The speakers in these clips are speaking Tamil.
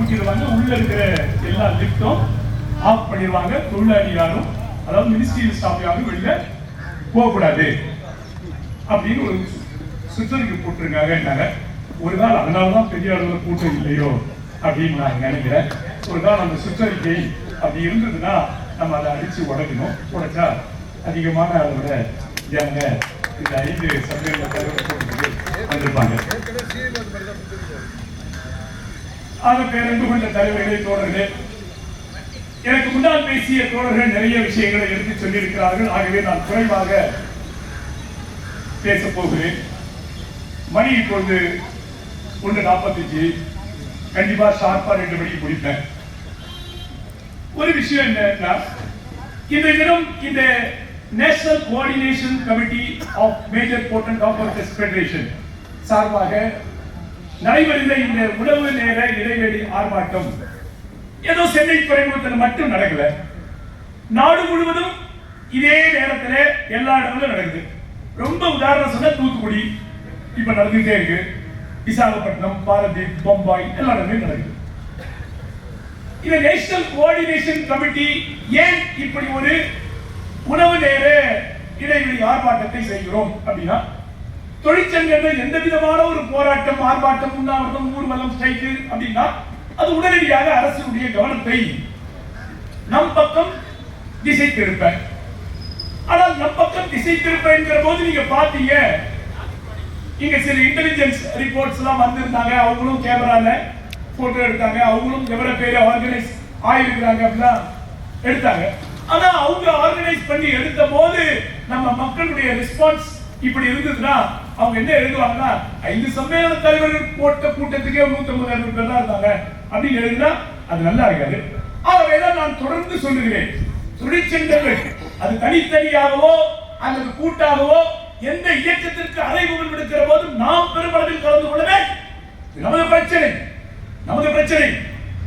தூக்கிடுவாங்க. உள்ள இருக்கிற எல்லா லிப்டும் ஆஃப் பண்ணிடுவாங்க. தொழிலாளி யாரும், அதாவது மினிஸ்ட்ரியல் ஸ்டாஃப் யாரும் வெளில போகக்கூடாது அப்படின்னு ஒரு சுற்றறிக்கை போட்டிருக்காங்க. ஒரு நாள் அதனாலதான் பெரிய அளவில் கூட்டம் இல்லையோ அப்படின்னு நான் நினைக்கிறேன். ஒரு நாள் அந்த சுற்றறிக்கை அப்படி இருந்ததுன்னா நம்ம அதை அடிச்சு உடைக்கணும். உடைச்சா அதிகமான அளவோட ஜனங்க இந்த 5 சபையில தலைவர் வந்திருப்பாங்க. ஆக பேரன்பு கொண்ட தலைவர்களே, தோழர்களே, எனக்கு முன்னால் பேசிய தோழர்கள் நிறைய விஷயங்களை எடுத்து சொல்லியிருக்கிறார்கள். ஆகவே நான் குறைவாக பேச போகிறேன். மணி இப்பொழுது 1:45. கண்டிப்பா ஷார்ப்பா 2 மணிக்கு முடிப்பேன். ஒரு விஷயம் என்னன்னா, இந்த தினம் இந்த national coordination committee of major port and operators federation சார்பாக நடைபெறுகிற இந்த உணவு நேர இடைவெளி ஆர்ப்பாட்டம் ஏதோ சென்னை துறைமுகத்தில் மட்டும் நடக்கல, நாடு முழுவதும் இதே நேரத்தில் எல்லா இடங்களும் நடக்குது. ரொம்ப உதாரணம் சொன்னா தூத்துக்குடி இப்ப நடந்துட்டே இருக்கு, விசாகப்பட்டினம், பாரதீப், பம்பாய் எல்லா இடங்களும் நடக்குது. இந்த நேஷனல் கோஆர்டினேஷன் கமிட்டி ஏன் இப்படி ஒரு உணவு நேர இடைவெளி ஆர்ப்பாட்டத்தை செய்கிறோம் அப்படின்னா, தொழிற்சங்கங்கள் எந்த விதமான ஒரு போராட்டம், ஆர்ப்பாட்டம், உண்ணாவிரதம், ஊர்வலம், ஸ்ட்ரைக்கு அப்படின்னா அது உடனடியாக அரசுடைய கவனத்தை நம் பக்கம் திசை திருப்ப. ஆனால் நம் பக்கம் திசை திருப்ப என்கிற போது நீங்க பாத்தீங்க, இங்க சில இன்டெலிஜென்ஸ் ரிப்போர்ட்ஸ் எல்லாம் வந்திருந்தாங்க. அவங்களும் கேமரால போட்டோ எடுத்தாங்க. அவங்களும் எவ்வளவு பேர் ஆர்கனைஸ் ஆயிருக்கிறாங்க அப்படிலாம் எடுத்தாங்க. ஆனா அவங்க ஆர்கனைஸ் பண்ணி எடுத்த போது நம்ம மக்களுடைய ரெஸ்பான்ஸ் இப்படி இருந்ததுன்னா அவங்க என்ன எழுதுவாங்கன்னா, 5 சம்மேளன தலைவர்கள் போட்ட கூட்டத்துக்கே 150,000 பேர் தான் இருந்தாங்க அப்படின்னு எழுதினா அது நல்லா இருக்காது. ஆகவேதான் நான் தொடர்ந்து சொல்லுகிறேன், தொழிற்சங்கங்கள் அது தனித்தனியாகவோ அல்லது கூட்டாகவோ எந்த இயக்கத்திற்கு அறைகூவல் விடுக்கிற போது நாம் பெருமளவில் கலந்து கொள்ளவே நமது பிரச்சனை.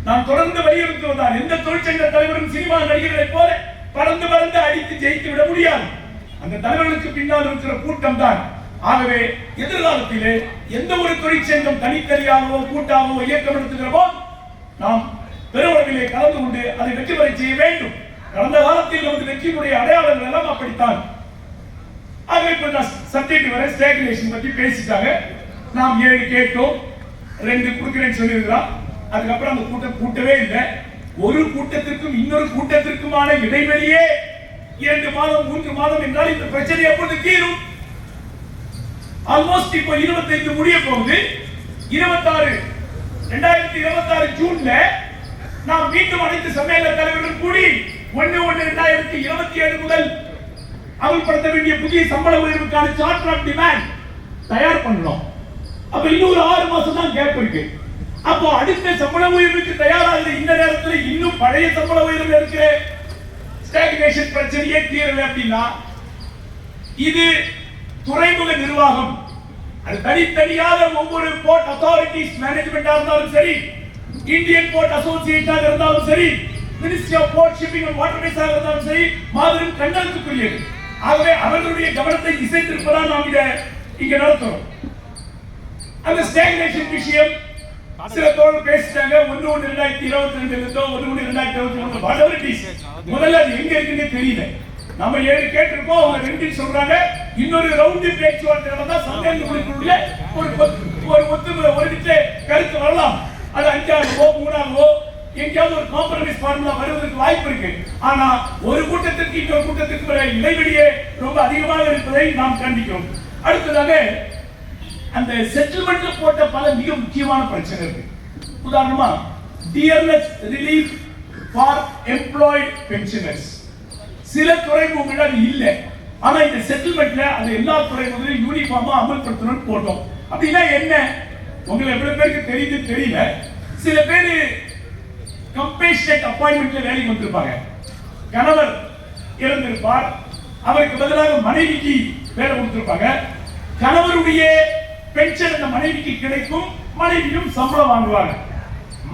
நான் தொடர்ந்து வலியுறுத்துவதால் எந்த தொழிற்சங்க தலைவரும் சினிமா நடிகர்களை போல பறந்து அடித்து ஜெயித்து விட முடியாது. அந்த தலைவர்களுக்கு பின்னால் இருக்கிற கூட்டம் தான். ஆகவே எதிர்காலத்திலே எந்த ஒரு தொழிற்சங்கம் தனித்தனியாகவோ கூட்டாகவோ இயக்கம் நடத்துகிற போது நாம் பெருமளவிலே கலந்து கொண்டு அதை வெற்றி பெற செய்ய வேண்டும். கடந்த காலத்தில் நமது வெற்றியுடைய அடையாளங்கள் எல்லாம் அப்படித்தான். ஆகவே இப்ப நான் சப்ஜெக்ட் வர ஸ்டாக்னேஷன் பத்தி பேசிட்டாங்க. நாம் 7 கேட்டோம், 2 கொடுக்கிறேன்னு சொல்லியிருக்கிறோம். அதுக்கப்புறம் அந்த கூட்டம் கூட்டவே இல்லை. ஒரு கூட்டத்திற்கும் இன்னொரு கூட்டத்திற்குமான இடைவெளியே 2 மாதம் 3 மாதம் என்றால் இந்த பிரச்சனை எப்போது தீரும்? ஆல்மோஸ்ட் இப்போ 25 முடிய போகுது. 2026 ஜூன்ல நாம் மீண்டும் அனைத்து சம்மேளன தலைவர்கள் கூடி 1/1/2027 முதல் அமல்படுத்த வேண்டிய புதிய சம்பள உயர்வுக்கான சார்ட்டர் ஆஃப் டிமாண்ட் தயார் பண்ணணும். அப்ப இன்னொரு 6 மாசம் தான் கேப் இருக்கு. அப்போ அடுத்த சம்பள உயர்வுக்கு தயாராக இந்த நேரத்தில் இன்னும் பழைய சம்பள உயர்வு இருக்கிற ஸ்டாக்னேஷன் பிரச்சனையே தீரல அப்படின்னா, இது துறைமுக நிர்வாகம் அது தனித்தனியாக ஒவ்வொரு போர்ட் அத்தாரிட்டிஸ் மேனேஜ்மெண்டா இருந்தாலும் சரி, இந்தியன் போர்ட் அசோசியேட்டாக இருந்தாலும் சரி, ministry of port shipping and waterways இருந்தாலும் சரி, மாபெரும் கண்டனத்துக்குரியது. ஆகவே அவர்களுடைய கவனத்தை திசை திருப்பதான் நாம் இங்க நடத்துறோம். அந்த ஸ்டாக்னேஷன் விஷயம் சில தோழர் பேசிட்டாங்க. 1/1/2022 1/1/2023 முதல்ல அது எங்க இருக்குன்னு தெரியல. நம்ம 7 கேட்டிருக்கோம், அவங்க 2 சொல்றாங்க. இன்னொரு ரவுண்ட் பேச்சுவார்த்தை நடந்தா சந்தேகங்களுக்குள்ள ஒரு ஒத்துமை ஒரு கருத்து வரலாம். அது 5ஆகவோ 3ஆகவோ எங்கேயாவது ஒரு காம்ப்ரமைஸ் ஃபார்முலா வருவதற்கு வாய்ப்பு இருக்கு. ஆனா ஒரு கூட்டத்திற்கு இன்னொரு கூட்டத்திற்கு இடைவெளியே ரொம்ப அதிகமாக இருப்பதை நாம் கண்டிக்கிறோம். அடுத்ததாக அந்த செட்டில்மெண்ட்ல போட்ட பல மிக முக்கியமான பிரச்சனை இருக்கு. உதாரணமா dearness relief for employed pensioners. சில துறைமுகங்கள் அது இல்ல, ஆனா இந்த செட்டில்மெண்ட்ல அது எல்லா துறைமுகங்களையும் யூனிஃபார்மா அமல்படுத்தணும்னு போட்டோம். அப்படின்னா என்ன, உங்களுக்கு எவ்வளவு பேருக்கு தெரியுது தெரியல. சில பேர் கம்பேஷனேட் அப்பாயின்மெண்ட்ல வேலைக்கு வந்திருப்பாங்க. கணவர் இறந்திருப்பார், அவருக்கு பதிலாக மனைவிக்கு வேலை கொடுத்திருப்பாங்க. கணவருடைய பென்ஷன் அந்த மனைவிக்கு கிடைக்கும், மனைவியும் சம்பளம் வாங்குவாங்க.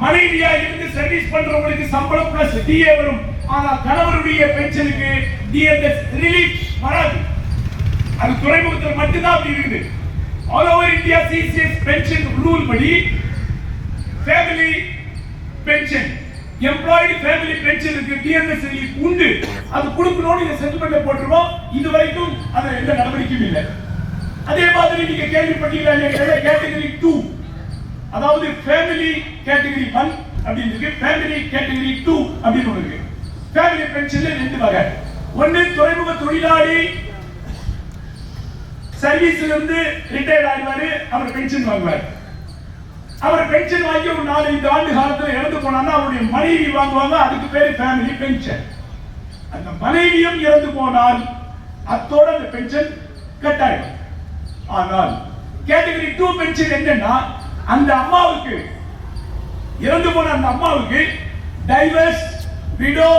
மனைவியா இருந்து சர்வீஸ் பண்றவங்களுக்கு சம்பளம் பிளஸ் டிஏ வரும். ஆனா கணவருடைய பென்ஷனுக்கு டிஎன்எஸ் ரிலீஃப் வராது. அது துறைமுகத்தில் மட்டும்தான் அப்படி இருக்குது. All over India CCS pension rule படி family pension, employed family pension இருக்கு, டிஎன்எஸ் உண்டு. அது கொடுக்கணும்னு இந்த செட்டில்மெண்ட்ல போட்டுருவோம். இது வரைக்கும் அது எந்த நடவடிக்கையும் இல்லை. அதே மாதிரி நீங்க கேள்விப்பட்டீங்களா இல்லையா, கேட்டகரி 2, அதாவது ஃபேமிலி கேட்டகரி 1 அப்படின்னு இருக்கு, ஃபேமிலி கேட்டகரி 2 அப்படின்னு ஒன்று இருக்கு. ஃபேமிலி பென்ஷன்ல 2 வகை. ஒன்னு துறைமுக தொழிலாளி சர்வீஸ்ல இருந்து ரிட்டையர்ட் ஆயிடுவாரு, அவர் பென்ஷன் வாங்குவார். அவர் பென்ஷன் வாங்கி ஒரு 4-5 ஆண்டு காலத்துல இறந்து போனான்னா அவருடைய மனைவி வாங்குவாங்க, அதுக்கு பேரு ஃபேமிலி பென்ஷன். அந்த மனைவியும் இறந்து போனால் அத்தோட அந்த பென்ஷன் கட் ஆயிடும். ஆனால் கேட்டகரி 2 பென்ஷன் என்னன்னா, அந்த அம்மாவுக்கு இறந்து போன அந்த அம்மாவுக்கு divorce, widow,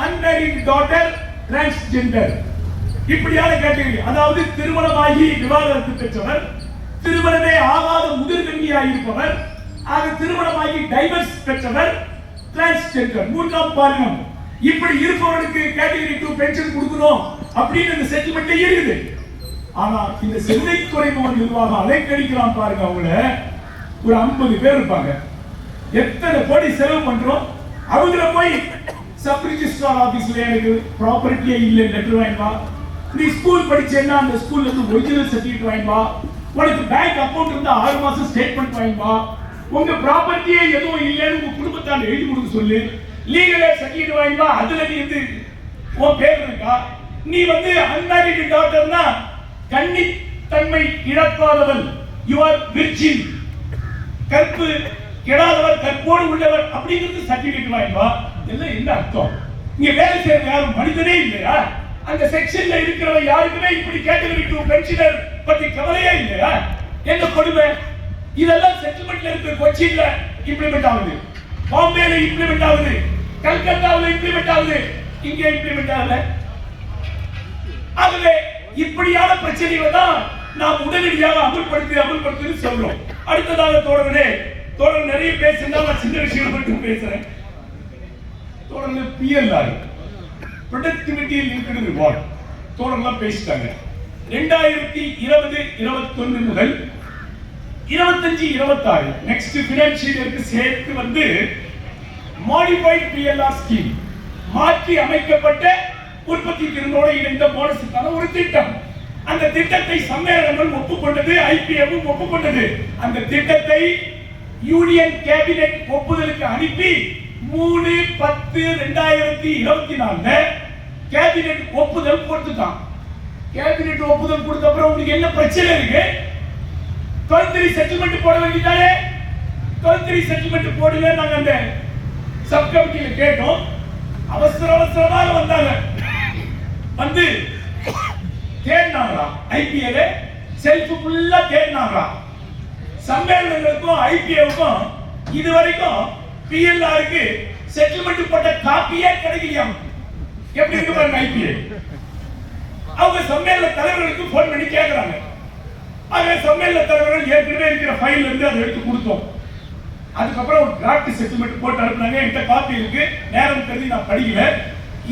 unmarried daughter, transgender இப்படியான கேட்டகரி. அதாவது திருமணமாகி விவாகரத்து பெற்றவர், திருமணமே ஆகாத முதிர்கன்னியாக இருப்பவர், ஆக திருமணமாகி டைவர்ஸ் பெற்றவர், டிரான்ஸ்ஜெண்டர் 3ஆம் பாலினம், இப்படி இருப்பவர்களுக்கு கேட்டகரி 2 பென்ஷன் கொடுக்கணும் அப்படின்னு இந்த செட்டில்மெண்ட்ல இருக்குது. ஆனா இந்த சென்னை துறைமுக நிர்வாகம் அலைக்கடிக்கிறான் பாருங்க. அவங்கள ஒரு 50 பேர் இருப்பாங்க, எத்தனை கோடி செலவு பண்றோம். அவங்கள போய் சப் ரிஜிஸ்ட்ரார் ஆபீஸ்ல எனக்கு ப்ராப்பர்ட்டியே இல்லை லெட்டர் வாங்கி வா, நீ ஸ்கூல் படிச்சேன்னா அந்த ஸ்கூல்ல இருந்து ஒரிஜினல் சர்டிபிகேட் வாங்கி வா, உனக்கு பேங்க் அக்கவுண்ட் இருந்தா 6 மாசம் ஸ்டேட்மெண்ட் வாங்கி வா, உங்க ப்ராப்பர்ட்டியே எதுவும் இல்லைன்னு உங்க குடும்பத்தால் எழுதி கொடுக்க சொல்லு, லீகல் சர்டிபிகேட் வாங்கி வா, அதுல நீ வந்து உன் பேர் இருக்கா, நீ வந்து அன்மேரிட் டாட்டர்னா கன்னித்தன்மை இழக்காதவன், யூ ஆர் விர்ஜின், கற்பு கெடாதவர், கற்போடு உள்ளவர் அப்படிங்கிறது சர்டிபிகேட் வாங்கிவா. இதெல்லாம் என்ன அர்த்தம்? இங்க வேலை செய்யற யாரும் மனிதனே இல்லையா? அந்த செக்ஷன்ல இருக்கிறவ யாருக்குமே இப்படி கேட்டகரி 2 பென்ஷனர் பத்தி கவலையே இல்லையா? என்ன கொடுமை? இதெல்லாம் செட்டில்மெண்ட்ல இருக்கு. கொச்சின்ல இம்ப்ளிமெண்ட் ஆகுது, பாம்பேல இம்ப்ளிமெண்ட் ஆகுது, கல்கத்தாவில் இம்ப்ளிமெண்ட் ஆகுது, இங்க இம்ப்ளிமெண்ட் ஆகல. ஆகவே இப்படியான பிரச்சனைகளை தான் நாம் உடனடியாக அமல்படுத்தி சொல்றோம். அடுத்ததாக தொடர்ந்து நிறைய பேசுனா நான் சின்ன விஷயம் மட்டும் பேசுறேன். தொடர்ந்து பிஎல்ஆர் ப்ரொடக்டிவிட்டி லிங்க்டு ரிவார்ட் தொடர்லாம் பேசிட்டாங்க. 2020-21 முதல் 25-26 நெக்ஸ்ட் ஃபினான்ஷியல் இயருக்கு சேர்த்து வந்து மாடிஃபைட் பிஎல்ஆர் ஸ்கீம், மாற்றி அமைக்கப்பட்ட உற்பத்தி திறனோடு இணைந்த போனஸுக்கான ஒரு திட்டம். அந்த திட்டத்தை சம்மேளனங்கள் ஒப்புக்கொண்டது, ஐபிஎம் ஒப்புக்கொண்டது. அந்த திட்டத்தை யூனியன் கேபினெட் ஒப்புதலுக்கு அனுப்பி 3/10/2024 கேபினெட் ஒப்புதல் கொடுத்துட்டான். கேபினெட் ஒப்புதல் கொடுத்த அப்புறம் உங்களுக்கு என்ன பிரச்சனை இருக்கு? 12 செட்டில்மெண்ட் போட வேண்டியதானே? 12 செட்டில்மெண்ட் போடுங்க. நாங்க அந்த சப் கமிட்டியில கேட்டோம். அவசரமாக வந்தாங்க, வந்து தேடினாங்களா, ஐபிஎல் செல்ஃப் ஃபுல்லா தேடினாங்களா. சம்மேளனங்களுக்கும் ஐபிஎவுக்கும் இதுவரைக்கும் பிஎல்ஆருக்கு செட்டில்மெண்ட் போட்ட காப்பியே கிடைக்கலையா? எப்படி இருக்கு பாருங்க ஐபிஎல். அவங்க சம்மேளன தலைவர்களுக்கு போன் பண்ணி கேட்கறாங்க. ஆக சம்மேளன தலைவர்கள் ஏற்கனவே இருக்கிற ஃபைல்ல இருந்து அதை எடுத்து கொடுத்தோம். அதுக்கப்புறம் ஒரு டிராஃப்ட் செட்டில்மெண்ட் போட்டு அனுப்புனாங்க. என்கிட்ட காப்பி இருக்கு, நேரம் கருதி நான் படிக்கல.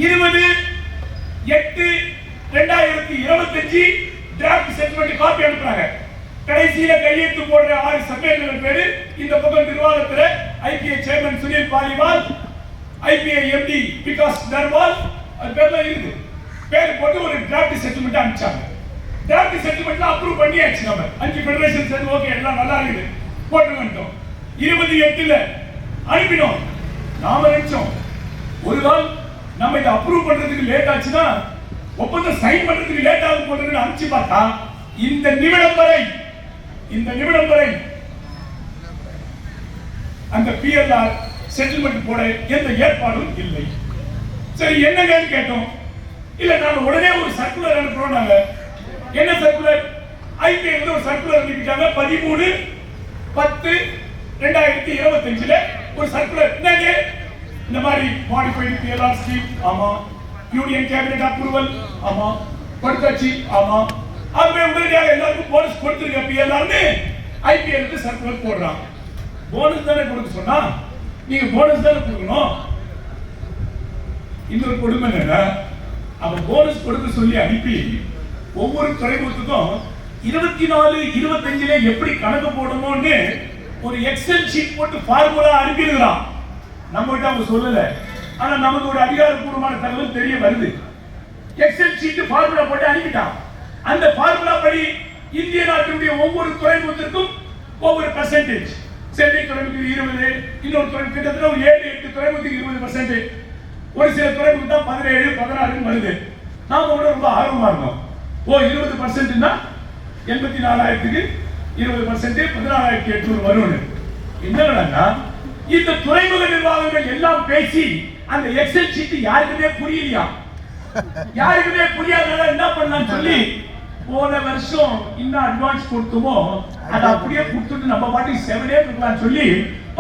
20/8/2025 டிராஃப்ட் செட்டில்மெண்ட் காப்பி அனுப்புறாங்க. கடைசியில கையெழுத்து போடுற 6 சம்மேளனங்கள் பேரு இந்த பக்கம் நிர்வாகத்துல IBA chairman Sunil Paliwal, IBA MD Vikas Narwal, அது பேர்லாம் இருக்கு. பேர் போட்டு ஒரு டிராஃப்ட் செட்டில்மெண்ட் அனுப்பிச்சாங்க. டிராஃப்ட் செட்டில்மெண்ட்ல அப்ரூவ் பண்ணியாச்சு. நம்ம 5 ஃபெடரேஷன் சரி ஓகே எல்லாம் நல்லா இருக்குது போட்டு வந்துட்டோம். 28ல அனுப்பினோம். நாம நினைச்சோம் ஒரு நாள் நம்ம இதை அப்ரூவ் பண்றதுக்கு லேட் ஆச்சுன்னா ஒப்பந்தம் சைன் பண்றதுக்கு லேட் ஆகும் போதுன்னு அனுப்பிச்சு பார்த்தா இந்த நிமிடம் வரை அந்த பிஎல்ஆர் செட்டில்மெண்ட் போட எந்த ஏற்பாடும் இல்லை. சரி என்னங்கன்னு கேட்டோம். இல்ல நாங்க உடனே ஒரு சர்க்குலர் அனுப்புறோம். நாங்க என்ன சர்க்குலர்? ஐபிஏ வந்து ஒரு சர்க்குலர் அனுப்பிட்டாங்க. 13/10/2025 ஒரு சர்க்குலர். என்னங்க இந்த மாதிரி மாடிஃபைடு பிஎல்ஆர் ஸ்கீம், ஆமா. யூனியன் கேபினெட் அப்ரூவல், ஆமா. கொடுத்தாச்சு, ஆமா. அதுவே உடனடியாக எல்லாருக்கும் போனஸ் கொடுத்துருங்க பிஎல்ஆர்னு ஐபிஎல்க்கு சர்க்குலர் போடுறாங்க. போனஸ் தானே கொடுக்க சொன்னா, நீங்க போனஸ் தானே கொடுக்கணும். இன்னொரு கொடுமை என்ன, அவன் போனஸ் கொடுக்க சொல்லி அனுப்பி ஒவ்வொரு துறைமுகத்துக்கும் 24-25 எப்படி கணக்கு போடணும்னு ஒரு எக்ஸல் ஷீட் போட்டு ஃபார்முலா அனுப்பிடுறான். நம்ம கிட்ட அவங்க சொல்லல, ஆனா நமக்கு ஒரு அதிகாரப்பூர்வமான தகவல் தெரிய வருது. எக்ஸல் ஷீட் ஃபார்முலா போட்டு அனுப்பிட்டான். அந்த ஃபார்முலா படி இந்திய நாட்டினுடைய ஒவ்வொரு துறைமுகத்திற்கும் ஒவ்வொரு பெர்சன்டேஜ், சென்னை துறைமுகத்துக்கு 20, இன்னொரு துறைமுகம் கிட்டத்தட்ட ஒரு 7-8 துறைமுகத்துக்கு 20%, ஒரு சில துறைமுகம் தான் 17-16 வருது. நாம கூட ரொம்ப ஆர்வமா இருக்கோம். 20%னா 84,000க்கு 20% 14,800 வரும்னு. என்னன்னா இந்த துறைமுக நிர்வாகங்கள் எல்லாம் பேசி அந்த எக்ஸல் ஷீட் யாருக்குமே புரியலையா, யாருக்குமே புரியாதனால என்ன பண்ணலாம்னு சொல்லி போன வருஷம் இன்னும் அட்வான்ஸ் கொடுத்தோமோ அதை அப்படியே கொடுத்துட்டு நம்ம பாட்டுக்கு 7 டே கொடுக்கலாம்னு சொல்லி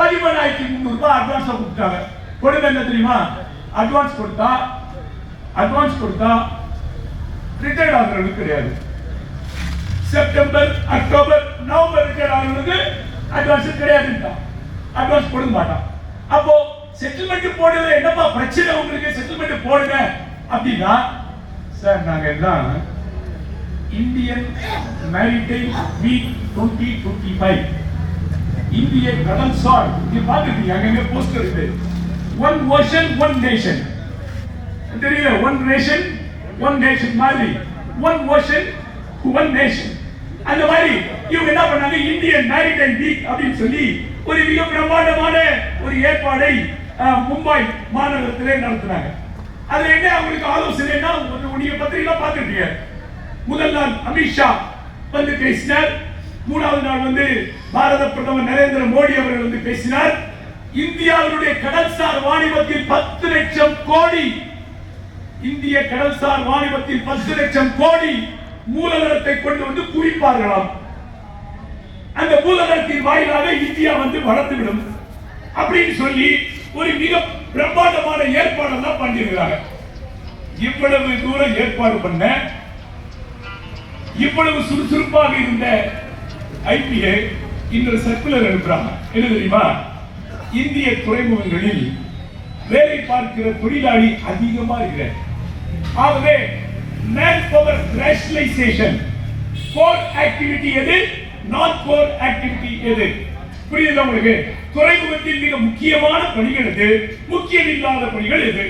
13,300 ரூபாய் அட்வான்ஸ் கொடுத்தாங்க. கொடுங்க என்ன தெரியுமா, அட்வான்ஸ் கொடுத்தா ரிட்டையர்ட் ஆகிறவங்களுக்கு கிடையாது. செப்டம்பர், அக்டோபர், நவம்பர் ரிட்டையர்ட் ஆகிறவங்களுக்கு அட்வான்ஸ் கிடையாதுன்றான். அட்வான்ஸ் கொடுக்க மாட்டான். அப்போ செட்டில்மெண்ட் போடுறது என்னப்பா பிரச்சனை உங்களுக்கு, செட்டில்மெண்ட் போடுங்க அப்படின்னா, சார் நாங்க எல்லாம் இந்தியன் மேரிடைம் வீக் 2025 இந்திய கடல்சார் நீ பாத்துட்டீங்க, அங்க போஸ்டர் இருக்கு. ஒன் ஓஷன் ஒன் நேஷன், தெரியல, ஒன் நேஷன் ஒன் நேஷன் மாதிரி, ஒன் ஓஷன் ஒன் நேஷன். அந்த மாதிரி இவங்க என்ன பண்ணாங்க, இந்தியன் மேரிடைம் வீக் அப்படின்னு சொல்லி ஒரு மிக பிரம்மாண்டமான ஒரு ஏற்பாடை மும்பை மாநகரத்திலே நடத்தினாங்க. அதுல என்ன அவங்களுக்கு ஆலோசனைனா, நீங்க பத்திரிகை பார்த்துட்டீங்க. முதல் நாள் அமித்ஷா வந்து பேசினார். மூணாவது நாள் வந்து பாரத பிரதமர் நரேந்திர மோடி அவர்கள் வந்து பேசினார். இந்தியாவுடைய கடல்சார் வாணிபத்தில் 10 லட்சம் கோடி, இந்திய கடல்சார் வாணிபத்தில் 10 லட்சம் கோடி மூலதனத்தை கொண்டு வந்து குவிப்பார்களாம். அந்த மூலதனத்தின் வாயிலாக இந்தியா வந்து வளர்ந்துவிடும் அப்படின்னு சொல்லி ஒரு மிக பிரம்மாண்டமான ஏற்பாடெல்லாம் பண்ணிருக்கிறாங்க. இவ்வளவு தூரம் ஏற்பாடு பண்ண, இவ்வளவு சுறுசுறுப்பாக இருந்த ஐபிஏ இன்று சர்க்குலர் அனுப்புறாங்க. என்ன தெரியுமா, இந்திய துறைமுகங்களில் வேலை பார்க்கிற தொழிலாளி அதிகமா இருக்கிறார். ஆகவே man power rationalisation, core activity எது, நான் கோர் ஆக்டிவிட்டி எது, புரியுதா உங்களுக்கு? துறைமுகத்தில் மிக முக்கியமான பணிகள் எது, முக்கியம் இல்லாத பணிகள் எது?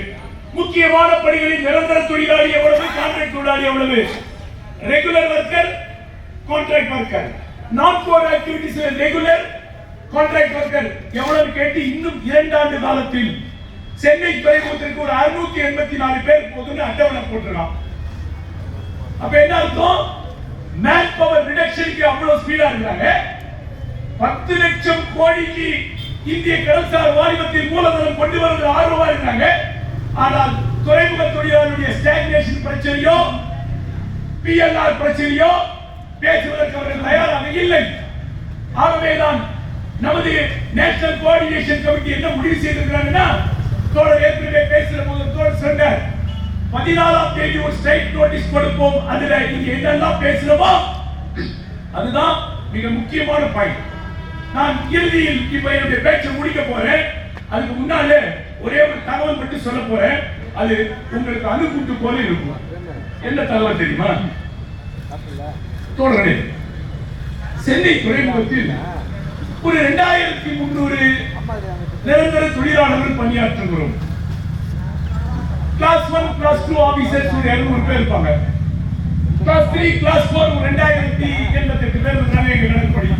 முக்கியமான பணிகளில் நிரந்தர தொழிலாளி எவ்வளவு, கான்ட்ராக்ட் தொழிலாளி எவ்வளவு, ரெகுலர் ஒர்க்கர், கான்ட்ராக்ட் ஒர்க்கர், நான் core activities regular, contract worker எவ்வளவு கேட்டு இன்னும் 2 ஆண்டு காலத்தில் சென்னை துறைமுகத்திற்கு ஒரு 684 பேர் போதுன்னு அட்டவணை போட்டிருக்கான். அப்ப என்ன அர்த்தம், மேன் பவர் ரிடக்ஷனுக்கு அவ்வளவு ஸ்பீடா இருக்காங்க. 10 லட்சம் கோடிக்கு இந்திய கடல்சார் வாணிபத்தில் மூலதனம் கொண்டு வருவது ஆர்வமா இருக்காங்க. ஆனால் துறைமுக தொழிலாளர்களுடைய ஸ்டாக்னேஷன் பிரச்சனையோ பிஎல்ஆர் பிரச்சனையோ பேசுவதற்கு அவர்கள் தயாராக இல்லை. ஆகவேதான் நமது நேஷனல் கோஆர்டினேஷன் கமிட்டி என்ன முடிவு செய்திருக்கிறாங்கன்னா, தோழர் ஏற்கனவே பேசுற போது தோழர் சொன்னார், 14ஆம் தேதி ஒரு ஸ்ட்ரைக் நோட்டீஸ் கொடுப்போம். அதுல இங்க என்னெல்லாம் பேசுறோமோ அதுதான் மிக முக்கியமான பாயிண்ட். நான் இறுதியில் இப்ப என்னுடைய பேச்சை முடிக்க போறேன். அதுக்கு முன்னாலே ஒரே ஒரு தகவல் மட்டும் சொல்ல போறேன். அது உங்களுக்கு அணுகுண்டு போல இருக்கும். என்ன தகவல் தெரியுமா தோழர்களே, சென்னை துறைமுகத்தில் ஒரு 2300 நிரந்தர தொழிலாளர்கள் பணியாற்றுகிறோம். கிளாஸ் 1 கிளாஸ் 2 ஆபீசர்ஸ் ஒரு 200 பேர் இருப்பாங்க. கிளாஸ் 3 கிளாஸ் 4 2088 பேர் இருக்காங்க எங்க கணக்குப்படி.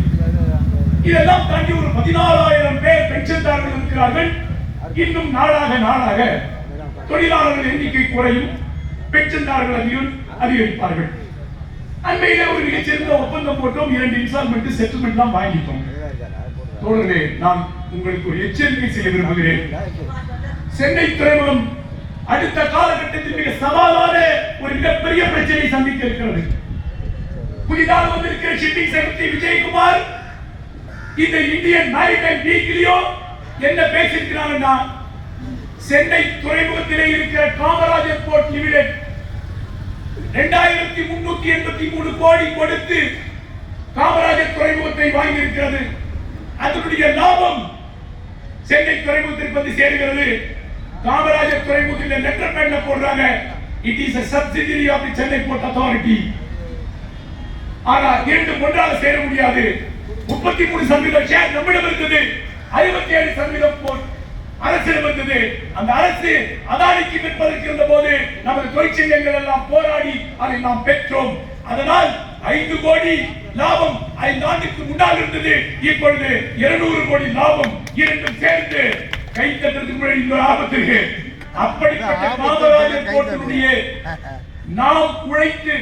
இதெல்லாம் தாண்டி ஒரு 14,000 பேர் பென்ஷன்தாரர்கள் இருக்கிறார்கள். இன்னும் நாளாக தொழிலாளர்கள் எண்ணிக்கை குறையும், பென்ஷன்தாரர்கள் அதிகரிப்பார்கள். அண்மையிலே ஒரு மிகச்சிறந்த ஒப்பந்தம் போட்டோம், 2 இன்ஸ்டால்மெண்ட் செட்டில்மெண்ட் எல்லாம் வாங்கிட்டோம். தோழர்களே, நான் உங்களுக்கு ஒரு எச்சரிக்கை செய்ய விரும்புகிறேன். சென்னை துறைமுகம் அடுத்த காலகட்டத்தில் மிக சவாலான ஒரு மிகப்பெரிய பிரச்சனை சந்திக்க இருக்கிறது. புதிதாக வந்திருக்கிற ஷிப்பிங் செக்ரட்டரி விஜயகுமார் இந்த இந்தியன் மேரிடைம் வீக்லியோ என்ன பேசியிருக்கிறாங்கன்னா, சென்னை துறைமுகத்திலே இருக்கிற காமராஜர் போர்ட் லிமிடெட் 2383 கோடி கொடுத்து காமராஜர் துறைமுகத்தை வாங்கி இருக்கிறது. அதனுடைய லாபம் சென்னை துறைமுகத்திற்கு வந்து சேருகிறது. காமராஜர் துறைமுகத்தில் லெட்டர் பேட்ல போடுறாங்க, it is a subsidiary of the Chennai Port Authority. ஆனா இரண்டும் ஒன்றாக சேர முடியாது. 33% ஷேர் நம்மிடம் இருக்குது, 67% போர்ட் அரசிடம் இருந்தது. அந்த அரசு அதானிக்கு விற்பதற்கு இருந்த போது நமது தொழிற்சங்கங்கள் எல்லாம் போராடி அதை நாம் பெற்றோம். அதனால் 5 கோடி லாபம் 5 ஆண்டுக்கு முன்னால் இருந்தது. இப்பொழுது 200 கோடி லாபம். இரண்டும் சேர்ந்து கை தட்டுறதுக்கு முன்னாடி இந்த ஆபத்திற்கு அப்படிப்பட்ட காமராஜர் கோட்டினுடைய நாம் உழைத்து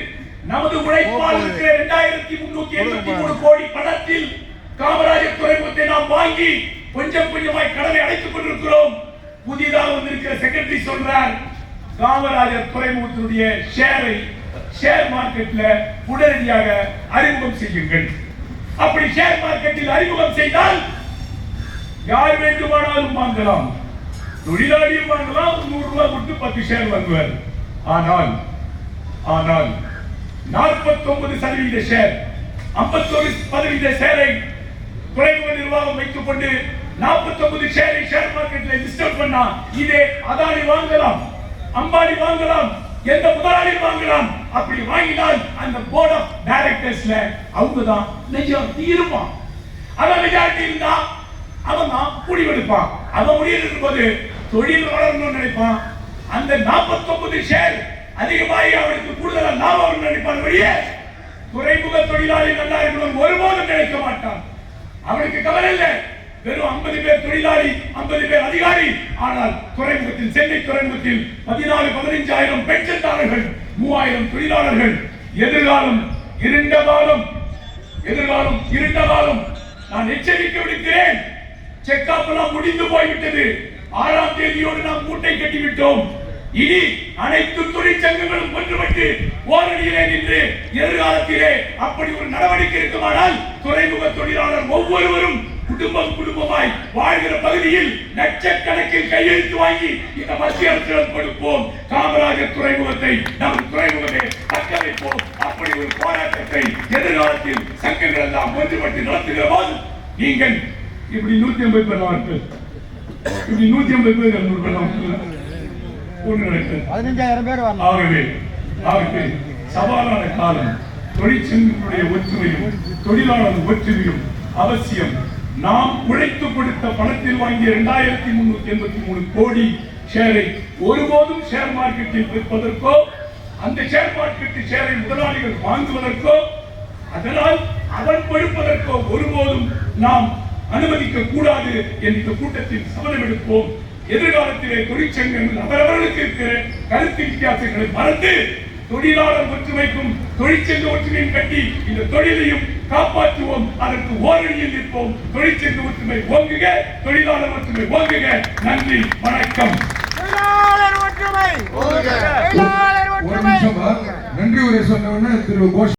நமது உழைப்பால் இருக்கிற 2383 கோடி பணத்தில் காமராஜர் துறைமுகத்தை நாம் வாங்கி கொஞ்சம் கொஞ்சமாய் கடனை அடைத்துக் கொண்டிருக்கிறோம். புதிதாக வந்திருக்கிற செக்ரட்டரி சொல்றார், காமராஜர் துறைமுகத்தினுடைய ஷேர் மார்க்கெட்ல உடனடியாக அறிமுகம் செய்யுங்கள். அப்படி ஷேர் மார்க்கெட்டில் அறிமுகம் செய்தால் யார் வேண்டுமானாலும் வாங்கலாம், தொழிலாளியும் வாங்கலாம். 100 ரூபாய் கொடுத்து 10 ஷேர் வாங்குவார். ஆனால் 49% ஷேர் 51% ஷேரை துறைமுக நிர்வாகம் வைத்துக் கொண்டு 49 ஷேரை ஷேர் மார்க்கெட்ல லிஸ்ட் பண்ணா இதே அதானி வாங்கலாம், அம்பானி வாங்கலாம், எந்த முதலாளி வாங்கலாம். அப்படி வாங்கினால் அந்த போர்ட் ஆஃப் டைரக்டர்ஸ்ல அவங்க தான் மெஜாரிட்டி இருப்பான். அவன் மெஜாரிட்டி இருந்தா அவன் தான் முடிவெடுப்பான். அவன் முடிவெடுக்கும் போது தொழில் வளரணும்னு நினைப்பான். அந்த 49 ஷேர் அதிகமாகி அவனுக்கு கூடுதலாக லாபம் நினைப்பான். வழியே துறைமுக தொழிலாளி நல்லா இருக்கணும் ஒருபோதும் நினைக்க மாட்டான். அவனுக்கு கவலை இல்லை. வெறும் 50 பேர் தொழிலாளி, 50 பேர் அதிகாரி. ஆனால் துறைமுகத்தில், சென்னை துறைமுகத்தில் 14-15,000 பென்ஷன்தாரர்கள், 3000 தொழிலாளர்கள். எதிர்காலம் இருண்ட காலம். நான் எச்சரிக்கை விடுக்கிறேன். செக்அப் எல்லாம் முடிந்து போய்விட்டது. 6ஆம் தேதியோடு நாம் மூட்டை கட்டிவிட்டோம். இனி அனைத்து தொழிற்சங்கங்களும் ஒன்றுபட்டு ஓரணியிலே நின்று எதிர்காலத்திலே அப்படி ஒரு நடவடிக்கை இருக்குமானால் துறைமுக தொழிலாளர் ஒவ்வொருவரும் குடும்பமாய் வாழ்கிற பகுதியில் லட்சக்கணக்கில் கையெழுத்து வாங்கி இந்த மத்திய அரசிடம் கொடுப்போம். காமராஜர் துறைமுகத்தை நம் துறைமுகத்தை தக்க வைப்போம். அப்படி ஒரு போராட்டத்தை எதிர்காலத்தில் சங்கங்கள் எல்லாம் ஒன்றுபட்டு நடத்துகிற போது நீங்கள் இப்படி 150 பேர் இப்படி 150 பேர் 200 பேர் 15,000 பேர் வரலாம். ஆகவே சவாலான காலம். தொழிற்சங்கங்களுடைய ஒற்றுமையும் தொழிலாளர் ஒற்றுமையும் அவசியம். நாம் உழைத்து கொடுத்த பணத்தில் வாங்கிய 2383 கோடி ஷேரை ஒருபோதும் ஷேர் மார்க்கெட்டில் விற்பதற்கோ அந்த ஷேர் மார்க்கெட்டில் ஷேரை முதலாளிகள் வாங்குவதற்கோ அதனால் அதன் கொடுப்பதற்கோ ஒருபோதும் நாம் அனுமதிக்க கூடாது என்ற கூட்டத்தில் சபதம் எடுப்போம். எதிர்காலத்திலே தொழிற்சங்கங்கள் அவரவர்களுக்கு இருக்கிற கருத்து வித்தியாசங்களை மறந்து தொழிலாளர் ஒற்றுமைக்கும் தொழிற்சங்க ஒற்றுமையும் கட்டி இந்த தொழிலையும் காப்பாற்றுவோம். அதற்கு ஓரணியில் நிற்போம். தொழிற்சங்க ஒற்றுமை ஓங்குக, தொழிலாளர் ஒற்றுமை ஓங்குக. நன்றி, வணக்கம். நன்றி உரை சொன்ன திரு கோஷ்